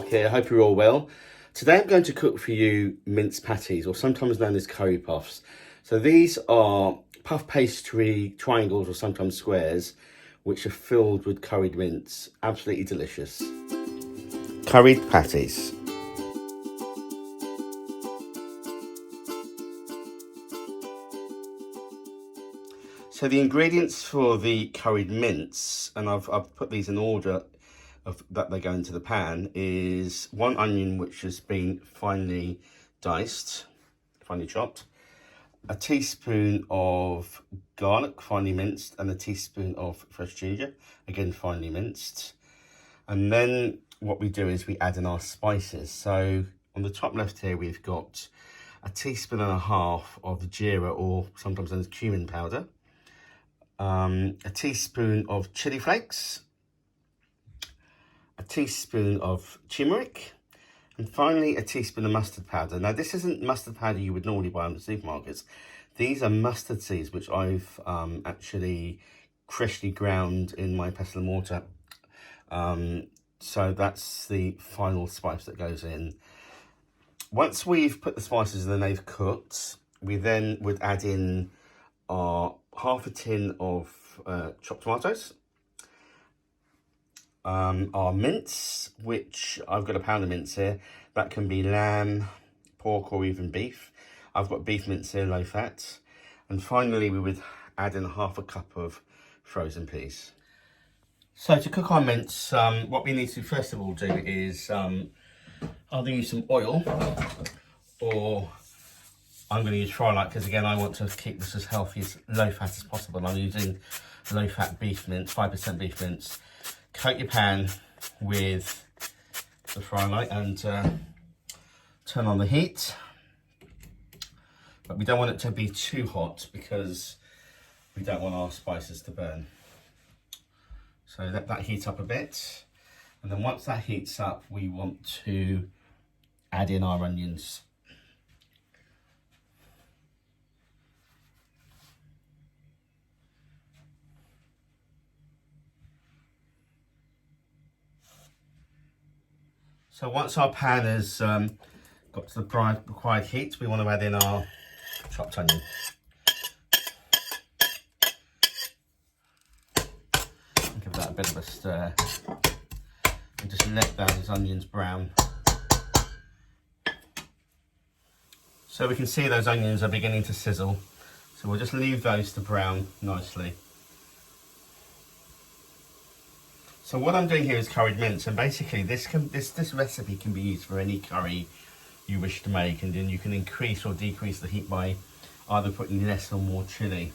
here, hope you're all well. Today I'm going to cook for you mince patties, or sometimes known as curry puffs. So these are puff pastry triangles or sometimes squares, which are filled with curried mince. Absolutely delicious. Curried patties. So the ingredients for the curried mince, and I've put these in order that they go into the pan, is 1 onion which has been finely diced, finely chopped, a teaspoon of garlic finely minced, and a teaspoon of fresh ginger, again finely minced. And then what we do is we add in our spices. So on the top left here we've got a teaspoon and a half of jeera, or sometimes known as cumin powder, a teaspoon of chili flakes, a teaspoon of turmeric, and finally a teaspoon of mustard powder. Now this isn't mustard powder you would normally buy in the supermarkets. These are mustard seeds which I've actually freshly ground in my pestle and mortar. So that's the final spice that goes in. Once we've put the spices in and they've cooked, we then would add in our half a tin of chopped tomatoes, our mince, which I've got a pound of mince here. That can be lamb, pork, or even beef. I've got beef mince here, low fat. And finally we would add in half a cup of frozen peas. So to cook our mince, what we need to first of all do is either use some oil, or I'm going to use fry light, because again I want to keep this as healthy, as low fat as possible. I'm using low fat beef mince, 5% beef mince. Coat your pan with the fry light and turn on the heat. But we don't want it to be too hot because we don't want our spices to burn. So let that heat up a bit. And then once that heats up, we want to add in our onions. So once our pan has got to the required heat, we want to add in our chopped onion. And give that a bit of a stir. And just let those onions brown. So we can see those onions are beginning to sizzle. So we'll just leave those to brown nicely. So what I'm doing here is curried mince, and basically this recipe can be used for any curry you wish to make, and then you can increase or decrease the heat by either putting less or more chili.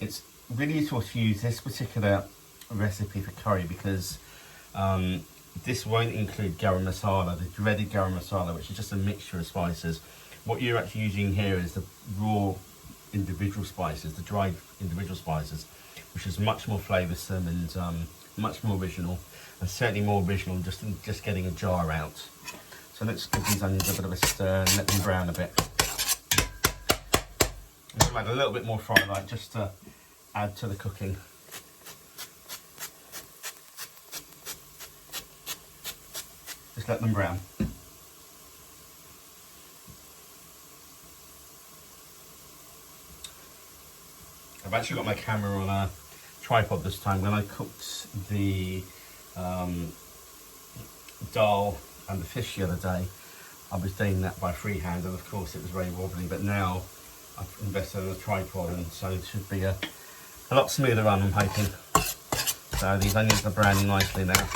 It's really useful to use this particular recipe for curry because this won't include garam masala, the dreaded garam masala, which is just a mixture of spices. What you're actually using here is the raw individual spices, the dried individual spices, which is much more flavoursome and much more original, and certainly more original than just getting a jar out. So let's give these onions a bit of a stir and let them brown a bit. I'm going to add a little bit more fry light just to add to the cooking. Just let them brown. I've actually got my camera on a tripod this time. When I cooked the dal and the fish the other day, I was doing that by freehand, and of course it was very wobbly, but now I've invested in a tripod, and so it should be a lot smoother run, I'm hoping. So these onions are browning nicely now.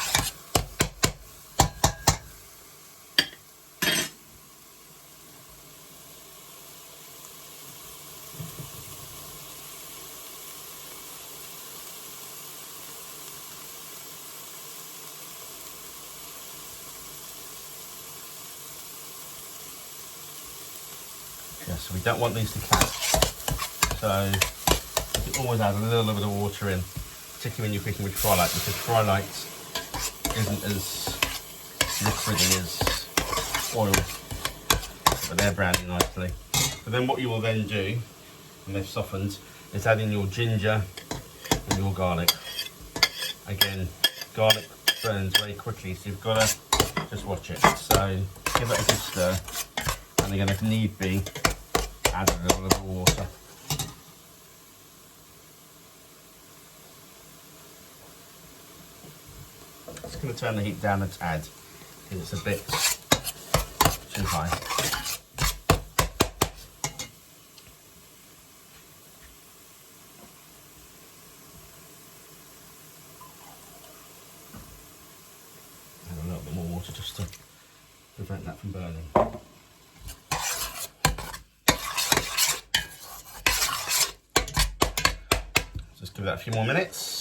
So we don't want these to catch, so you can always add a little bit of water in, particularly when you're cooking with fry light, because fry light isn't as liquidy as oil, but they're browning nicely. But then what you will then do, when they've softened, is add in your ginger and your garlic. Again, garlic burns very quickly, so you've got to just watch it. So give it a good stir, and again, if need be, add a little bit of water. Just going to turn the heat down a tad because it's a bit too high. Add a little bit more water just to prevent that from burning. Just give that a few more minutes.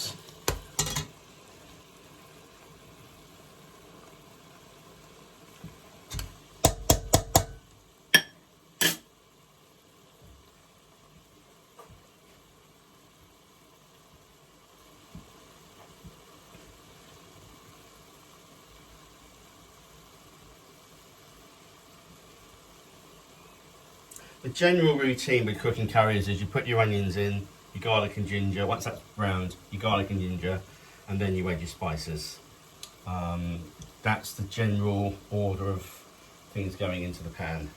The general routine with cooking curries is you put your onions in, your garlic and ginger. Once that's browned, your garlic and ginger, and then you add your spices. That's the general order of things going into the pan.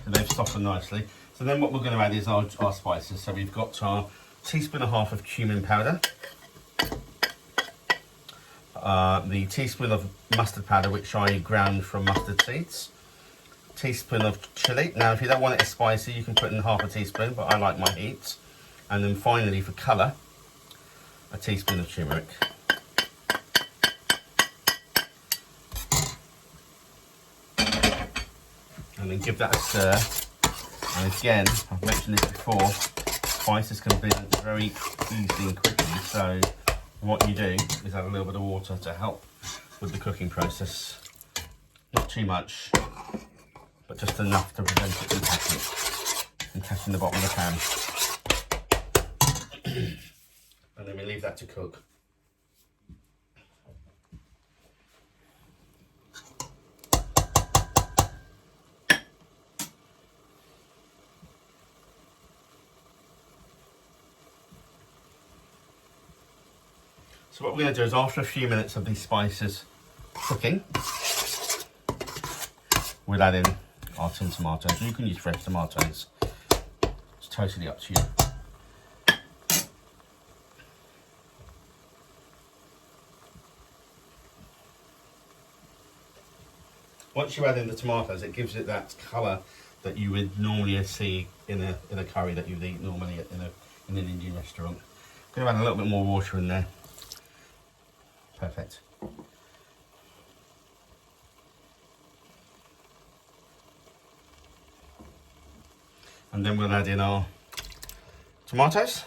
So they've softened nicely. So then what we're going to add is our spices. So we've got our 1.5 teaspoons of cumin powder, the teaspoon of mustard powder, which I ground from mustard seeds, teaspoon of chili. Now if you don't want it as spicy, you can put in 1/2 teaspoon, but I like my heat. And then finally, for colour, a teaspoon of turmeric. And then give that a stir. And again, I've mentioned this before, spices can blend very easily and quickly, so what you do is add a little bit of water to help with the cooking process. Not too much, but just enough to prevent it from catching the bottom of the pan. And then we leave that to cook. So what we're going to do is, after a few minutes of these spices cooking, we'll add in our tin tomatoes. You can use fresh tomatoes. It's totally up to you. Once you add in the tomatoes, it gives it that colour that you would normally see in a curry that you'd eat normally in an Indian restaurant. I'm going to add a little bit more water in there. Perfect. And then we'll add in our tomatoes.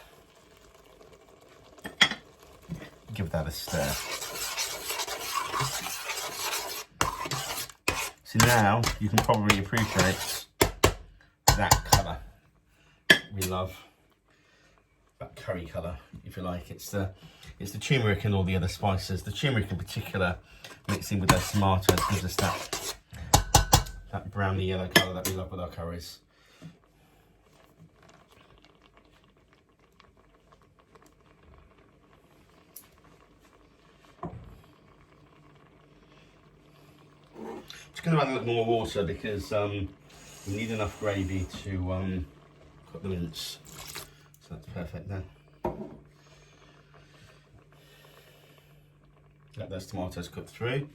Give that a stir. So now you can probably appreciate that colour. We love that curry colour, if you like. It's the turmeric and all the other spices. The turmeric in particular, mixing with those tomatoes, gives us that browny yellow colour that we love with our curries. Just going to add a little more water because we need enough gravy to cook the mince. So that's perfect then. Let those tomatoes cook through.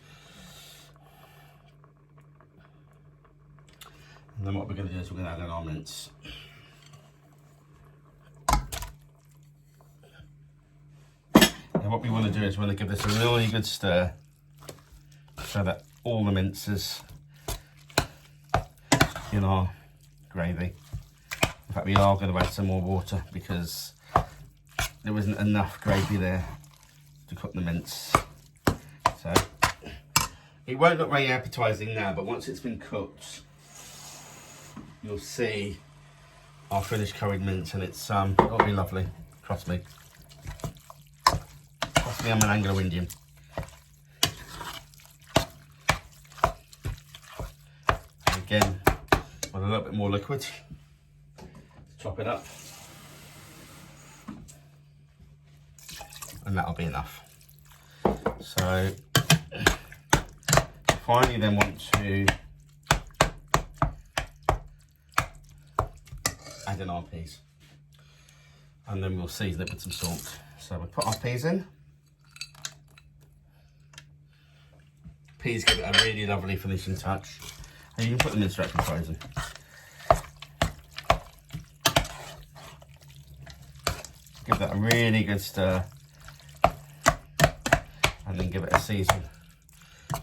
And then what we're going to do is we're going to add in our mince. And what we want to do is we want to give this a really good stir so that all the mince is in our gravy. In fact, we are going to add some more water because there isn't enough gravy there to cook the mince. So it won't look very appetizing now, but once it's been cooked, you'll see our finished curried mince, and it'll be lovely. Trust me. Trust me, I'm an Anglo-Indian. Again, with a little bit more liquid. Chop it up. and that'll be enough. So finally then want to add in our peas, and then we'll season it with some salt. So we put our peas in. Peas give it a really lovely finishing touch, and you can put them in straight from frozen. Give that a really good stir, and then give it a season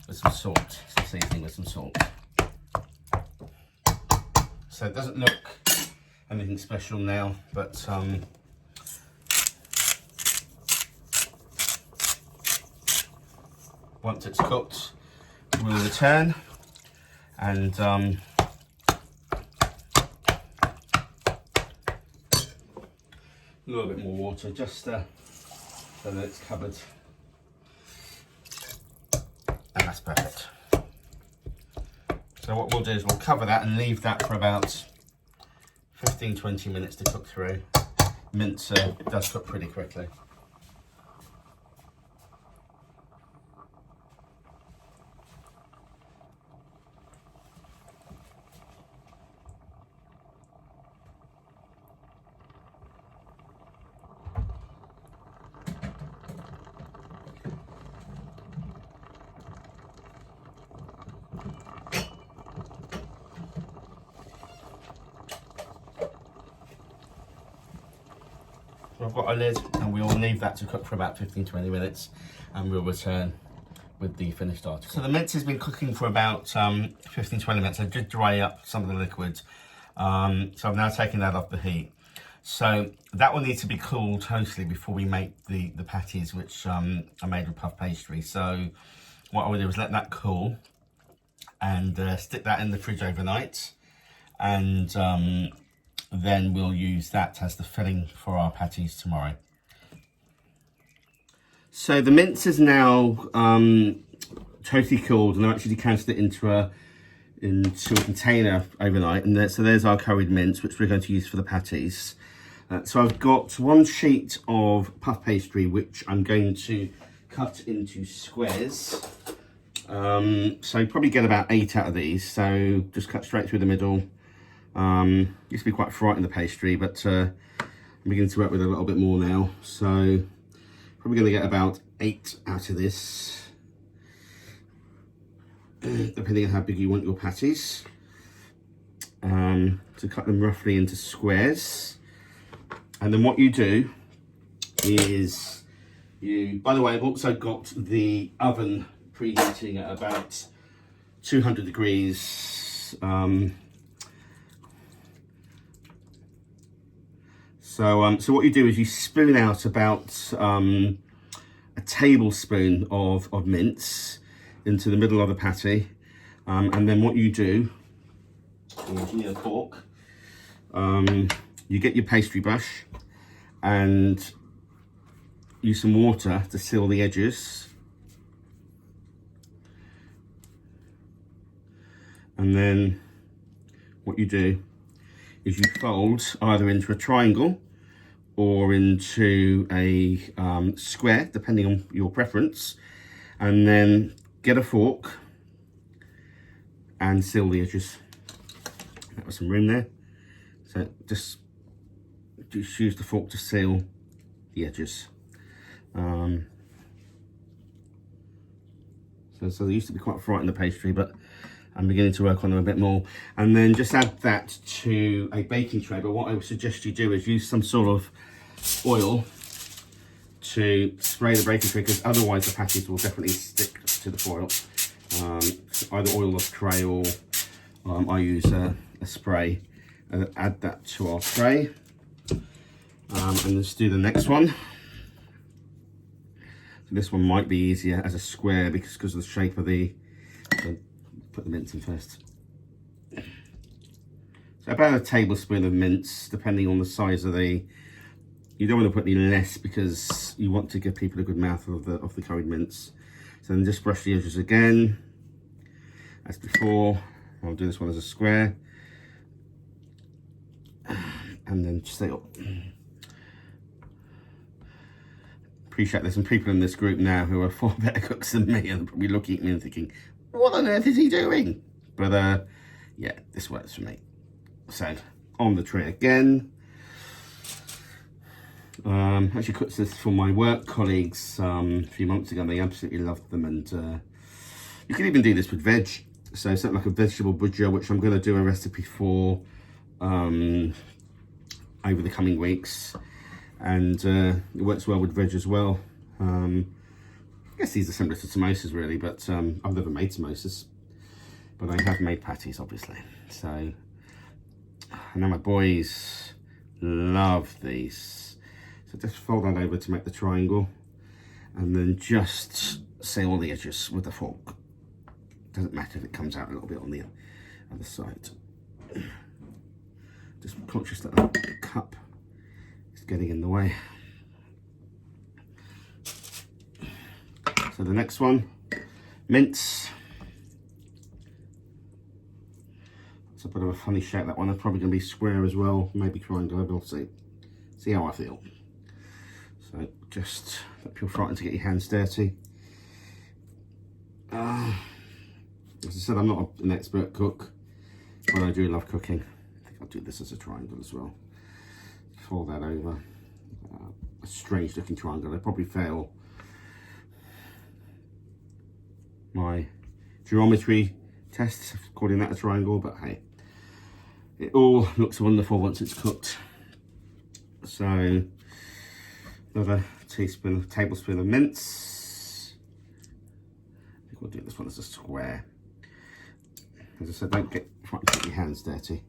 with some salt, some seasoning with some salt. So it doesn't look anything special now, but once it's cooked, we'll return and a little bit more water, just so that it's covered, and that's perfect. So what we'll do is we'll cover that and leave that for about 15-20 minutes to cook through. Mince does cook pretty quickly. So I've got a lid, and we'll leave that to cook for about 15-20 minutes, and we'll return with the finished article. So the mince has been cooking for about 15-20 minutes. I did dry up some of the liquid, so I've now taken that off the heat. So that will need to be cooled totally before we make the patties, which are made with puff pastry. So what I will do is let that cool and stick that in the fridge overnight, and then we'll use that as the filling for our patties tomorrow. So the mince is now totally cooled, and I've actually decanted it into a container overnight. And so there's our curried mince, which we're going to use for the patties. So I've got one sheet of puff pastry, which I'm going to cut into squares. So you probably get about 8 out of these. So just cut straight through the middle. Used to be quite frightened of the pastry, but I'm beginning to work with it a little bit more now. So probably going to get about 8 out of this, depending on how big you want your patties. To cut them roughly into squares. And then what you do is by the way, I've also got the oven preheating at about 200 degrees. So what you do is you spoon out about a tablespoon of mince into the middle of the patty, and then what you do is you need a fork. You get your pastry brush and use some water to seal the edges, and then what you do is you fold either into a triangle or into a square, depending on your preference, and then get a fork and seal the edges. That was some room there. So just use the fork to seal the edges. So they used to be quite frightened of pastry, but I'm beginning to work on them a bit more. And then just add that to a baking tray. But what I would suggest you do is use some sort of oil to spray the baking tray, because otherwise the patties will definitely stick to the foil. Either oil or tray, or I use a spray. And add that to our tray. And let's do the next one. So this one might be easier as a square because of the shape of the... Put the mince in first. So about a tablespoon of mince, depending on the size of the... You don't want to put any less because you want to give people a good mouthful of the curried mince. So then just brush the edges again, as before. I'll do this one as a square. And then just appreciate there's some people in this group now who are far better cooks than me and probably looking at me and thinking, what on earth is he doing? But yeah, this works for me. So on the tray again. Actually cooked this for my work colleagues a few months ago. They absolutely loved them, and you can even do this with veg. So something like a vegetable bhujia, which I'm going to do a recipe for over the coming weeks, and it works well with veg as well. I guess these are similar to samosas really, but I've never made samosas, but I have made patties obviously. So I know my boys love these. So just fold that over to make the triangle, and then just seal the edges with a fork. Doesn't matter if it comes out a little bit on the other side. Just conscious that the cup is getting in the way. So the next one, mince. It's a bit of a funny shape, that one. It's probably going to be square as well, maybe triangle, we'll see. See how I feel. So just don't feel frightened to get your hands dirty. As I said, I'm not an expert cook, but I do love cooking. I think I'll do this as a triangle as well. Fold that over. A strange looking triangle. I probably fail my geometry test calling that a triangle, but hey, it all looks wonderful once it's cooked. So another tablespoon of mince. I think we'll do this one as a square. As I said, don't get your hands dirty.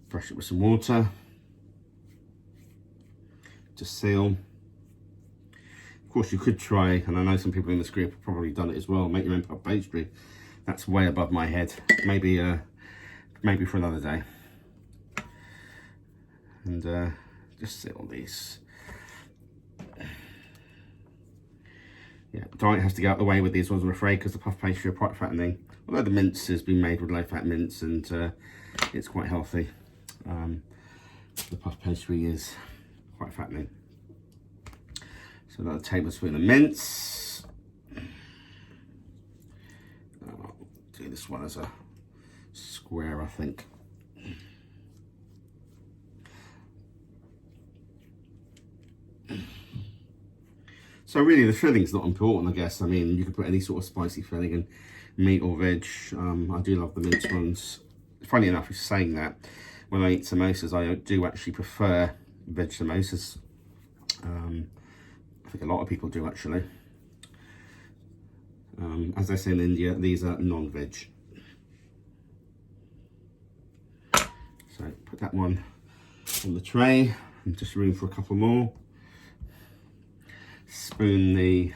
Brush it with some water. Just seal. Of course, you could try, and I know some people in this group have probably done it as well, make your own puff pastry. That's way above my head. Maybe for another day. And just seal these. Yeah, diet has to go out the way with these ones, I'm afraid, because the puff pastry are quite fattening. Although the mince has been made with low-fat mince, and it's quite healthy. The puff pastry is quite fattening. So another tablespoon of mince. I'll do this one as a square, I think. So really the filling's not important, I guess. I mean, you could put any sort of spicy filling in, meat or veg. I do love the mince ones. Funny enough, saying that, when I eat samosas, I do actually prefer veg samosas. I think a lot of people do actually. As they say in India, these are non-veg. So put that one on the tray, and just room for a couple more. Spoon the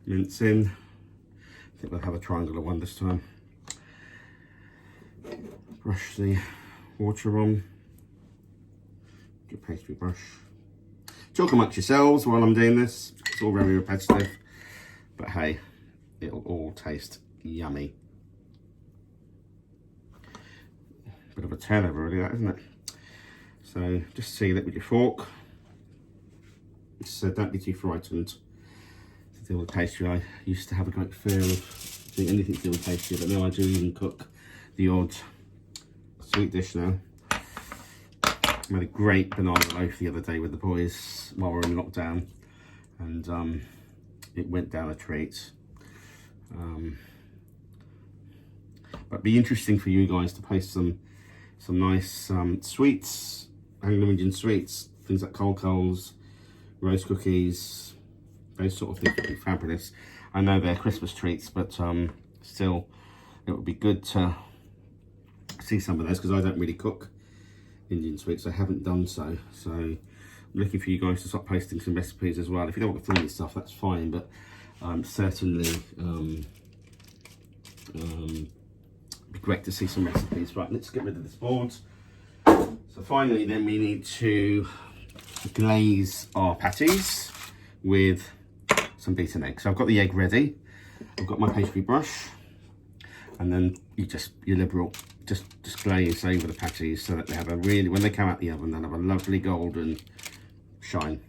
mince in. I think we'll have a triangular one this time. Brush the water on. Your pastry brush. Talk amongst yourselves while I'm doing this. It's all very repetitive, but hey, it'll all taste yummy. Bit of a turnover really, that, isn't it? So just seal it with your fork. So don't be too frightened to deal with pastry. I used to have a great fear of doing anything to do with pastry, but now I do even cook the odd sweet dish now. I made a great banana loaf the other day with the boys while we were in lockdown, and it went down a treat. But it'd be interesting for you guys to post some nice sweets, Anglo-Indian sweets, things like coals, roast cookies, those sort of things would be fabulous. I know they're Christmas treats, but still, it would be good to see some of those, because I don't really cook Indian sweets. I haven't done so. So I'm looking for you guys to start posting some recipes as well. If you don't want to film this stuff, that's fine, but certainly be great to see some recipes. Right, let's get rid of this board. So finally, then we need to glaze our patties with some beaten egg. So I've got the egg ready. I've got my pastry brush, and then you're liberal. Just glaze over the patties so that they have a really, when they come out the oven, they'll have a lovely golden shine.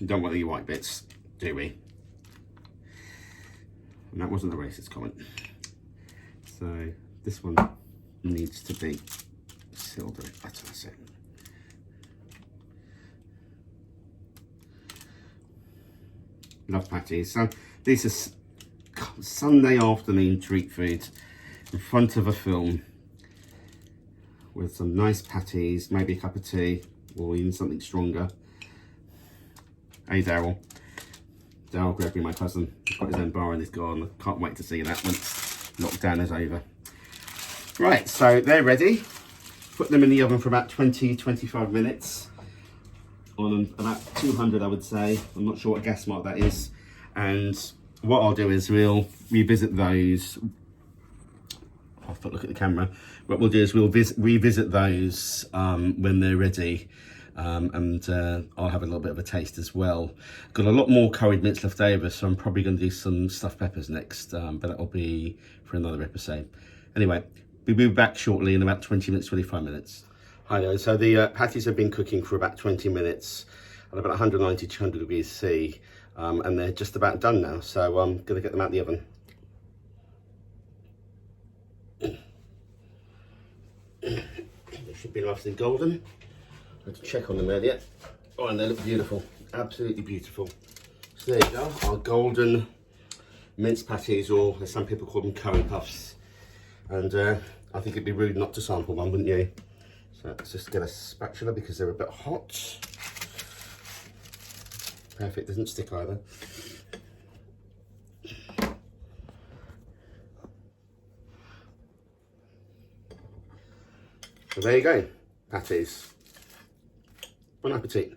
We don't want any white bits, do we? And that wasn't a racist comment. So this one needs to be sealed a bit better, that's it. Love patties. So this is Sunday afternoon treat food in front of a film with some nice patties, maybe a cup of tea or even something stronger. Hey Daryl. Daryl Gregory, my cousin. He's got his own bar in his garden. I can't wait to see that once lockdown is over. Right, so they're ready. Put them in the oven for about 20-25 minutes. On about 200, I would say. I'm not sure what gas mark that is. And what I'll do is we'll revisit those. I'll have to look at the camera. What we'll do is we'll revisit those when they're ready. And I'll have a little bit of a taste as well. Got a lot more curried mince left over, so I'm probably going to do some stuffed peppers next. But that'll be for another episode. Anyway, we'll be back shortly in about 20 minutes, 25 minutes. Hi there. So the patties have been cooking for about 20 minutes at about 190 to 200 degrees C, and they're just about done now. So I'm going to get them out of the oven. They should be nice and golden. I had to check on them earlier. Oh, and they look beautiful. Absolutely beautiful. So there you go. Our golden mince patties, or as some people call them, curry puffs. And I think it'd be rude not to sample one, wouldn't you? So let's just get a spatula because they're a bit hot. Perfect, doesn't stick either. So there you go, patties. Bon appetit.